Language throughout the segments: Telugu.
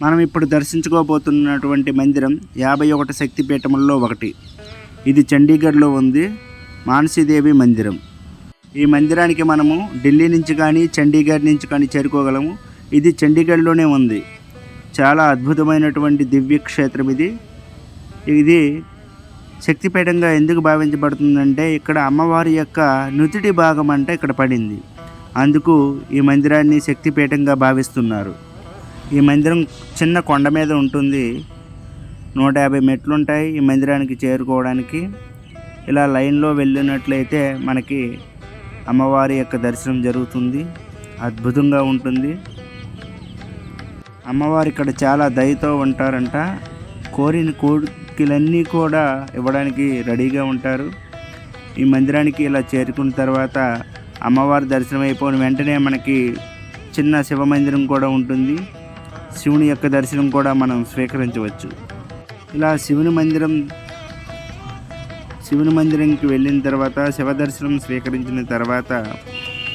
మనం ఇప్పుడు దర్శించుకోబోతున్నటువంటి మందిరం 51 శక్తిపీఠములలో ఒకటి. ఇది చండీగఢ్లో ఉంది, మానసీదేవి మందిరం. ఈ మందిరానికి మనము ఢిల్లీ నుంచి కానీ చండీగఢ్ నుంచి కానీ చేరుకోగలము. ఇది చండీగఢ్లోనే ఉంది. చాలా అద్భుతమైనటువంటి దివ్య క్షేత్రం ఇది. ఇది శక్తిపీఠంగా ఎందుకు భావించబడుతుందంటే ఇక్కడ అమ్మవారి యొక్క నుదుటి భాగం అంటే ఇక్కడ పడింది. అందుకు ఈ మందిరాన్ని శక్తిపీఠంగా భావిస్తున్నారు. ఈ మందిరం చిన్న కొండ మీద ఉంటుంది. 150 మెట్లు ఉంటాయి ఈ మందిరానికి చేరుకోవడానికి. ఇలా లైన్లో వెళ్ళినట్లయితే మనకి అమ్మవారి యొక్క దర్శనం జరుగుతుంది. అద్భుతంగా ఉంటుంది. అమ్మవారు ఇక్కడ చాలా దయతో ఉంటారంట. కోరిన కోరికలన్నీ కూడా ఇవ్వడానికి రెడీగా ఉంటారు. ఈ మందిరానికి ఇలా చేరుకున్న తర్వాత అమ్మవారి దర్శనం అయిపోయిన వెంటనే మనకి చిన్న శివ మందిరం కూడా ఉంటుంది. శివుని యొక్క దర్శనం కూడా మనం స్వీకరించవచ్చు. ఇలా శివుని మందిరంకి వెళ్ళిన తర్వాత శివ దర్శనం స్వీకరించిన తర్వాత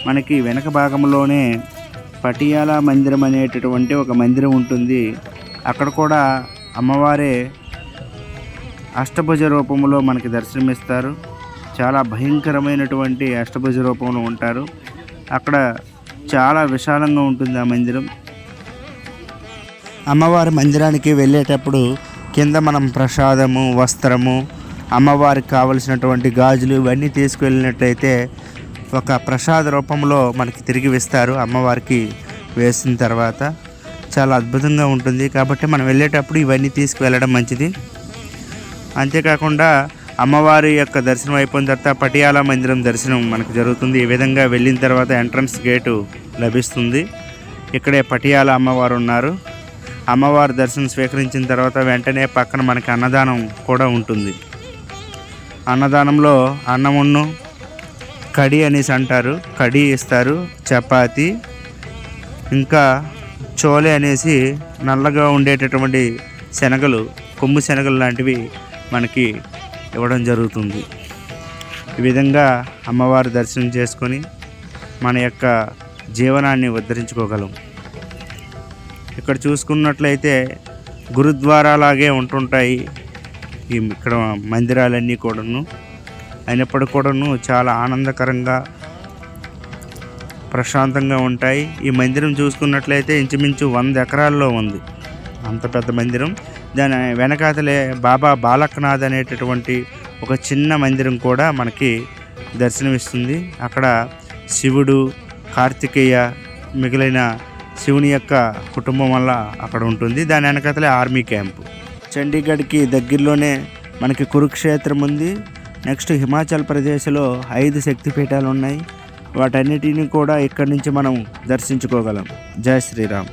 మనకి వెనక భాగంలోనే పటియాలా మందిరం అనేటటువంటి ఒక మందిరం ఉంటుంది. అక్కడ కూడా అమ్మవారే అష్టభుజ రూపంలో మనకి దర్శనమిస్తారు. చాలా భయంకరమైనటువంటి అష్టభుజ రూపంలో ఉంటారు. అక్కడ చాలా విశాలంగా ఉంటుంది ఆ మందిరం. అమ్మవారి మందిరానికి వెళ్ళేటప్పుడు కింద మనం ప్రసాదము, వస్త్రము, అమ్మవారికి కావలసినటువంటి గాజులు ఇవన్నీ తీసుకువెళ్ళినట్లయితే ఒక ప్రసాద రూపంలో మనకి తిరిగి వేస్తారు. అమ్మవారికి వేసిన తర్వాత చాలా అద్భుతంగా ఉంటుంది. కాబట్టి మనం వెళ్ళేటప్పుడు ఇవన్నీ తీసుకువెళ్ళడం మంచిది. అంతేకాకుండా అమ్మవారి యొక్క దర్శనం అయిపోయిన తర్వాత పటియాలా మందిరం దర్శనం మనకు జరుగుతుంది. ఈ విధంగా వెళ్ళిన తర్వాత ఎంట్రన్స్ గేటు లభిస్తుంది. ఇక్కడే పటియాలా అమ్మవారు ఉన్నారు. అమ్మవారి దర్శనం స్వీకరించిన తర్వాత వెంటనే పక్కన మనకి అన్నదానం కూడా ఉంటుంది. అన్నదానంలో అన్నమున్ను కడి అనేసి అంటారు, కడి ఇస్తారు, చపాతి, ఇంకా చోలే అనేసి నల్లగా ఉండేటటువంటి శనగలు, కొమ్ము శనగలు లాంటివి మనకి ఇవ్వడం జరుగుతుంది. ఈ విధంగా అమ్మవారి దర్శనం చేసుకొని మన యొక్క జీవనాన్ని ఉద్ధరించుకోగలం. ఇక్కడ చూసుకున్నట్లయితే గురుద్వారాలాగే ఉంటుంటాయి ఇక్కడ మందిరాలన్నీ కూడాను. అయినప్పటికీ కూడాను చాలా ఆనందకరంగా ప్రశాంతంగా ఉంటాయి. ఈ మందిరం చూసుకున్నట్లయితే ఇంచుమించు 100 ఎకరాల్లో ఉంది. అంత పెద్ద మందిరం. దాని వెనకాతలే బాబా బాలక్నాథ్ అనేటటువంటి ఒక చిన్న మందిరం కూడా మనకి దర్శనమిస్తుంది. అక్కడ శివుడు, కార్తికేయ, మిగిలిన శివుని యొక్క కుటుంబం వల్ల అక్కడ ఉంటుంది. దాని వెనకాతలే ఆర్మీ క్యాంపు. చండీగఢ్కి దగ్గరలోనే మనకి కురుక్షేత్రం ఉంది. నెక్స్ట్ హిమాచల్ ప్రదేశ్లో 5 శక్తిపీఠాలు ఉన్నాయి. వాటన్నిటిని కూడా ఇక్కడి నుంచి మనం దర్శించుకోగలం. జై శ్రీరామ్.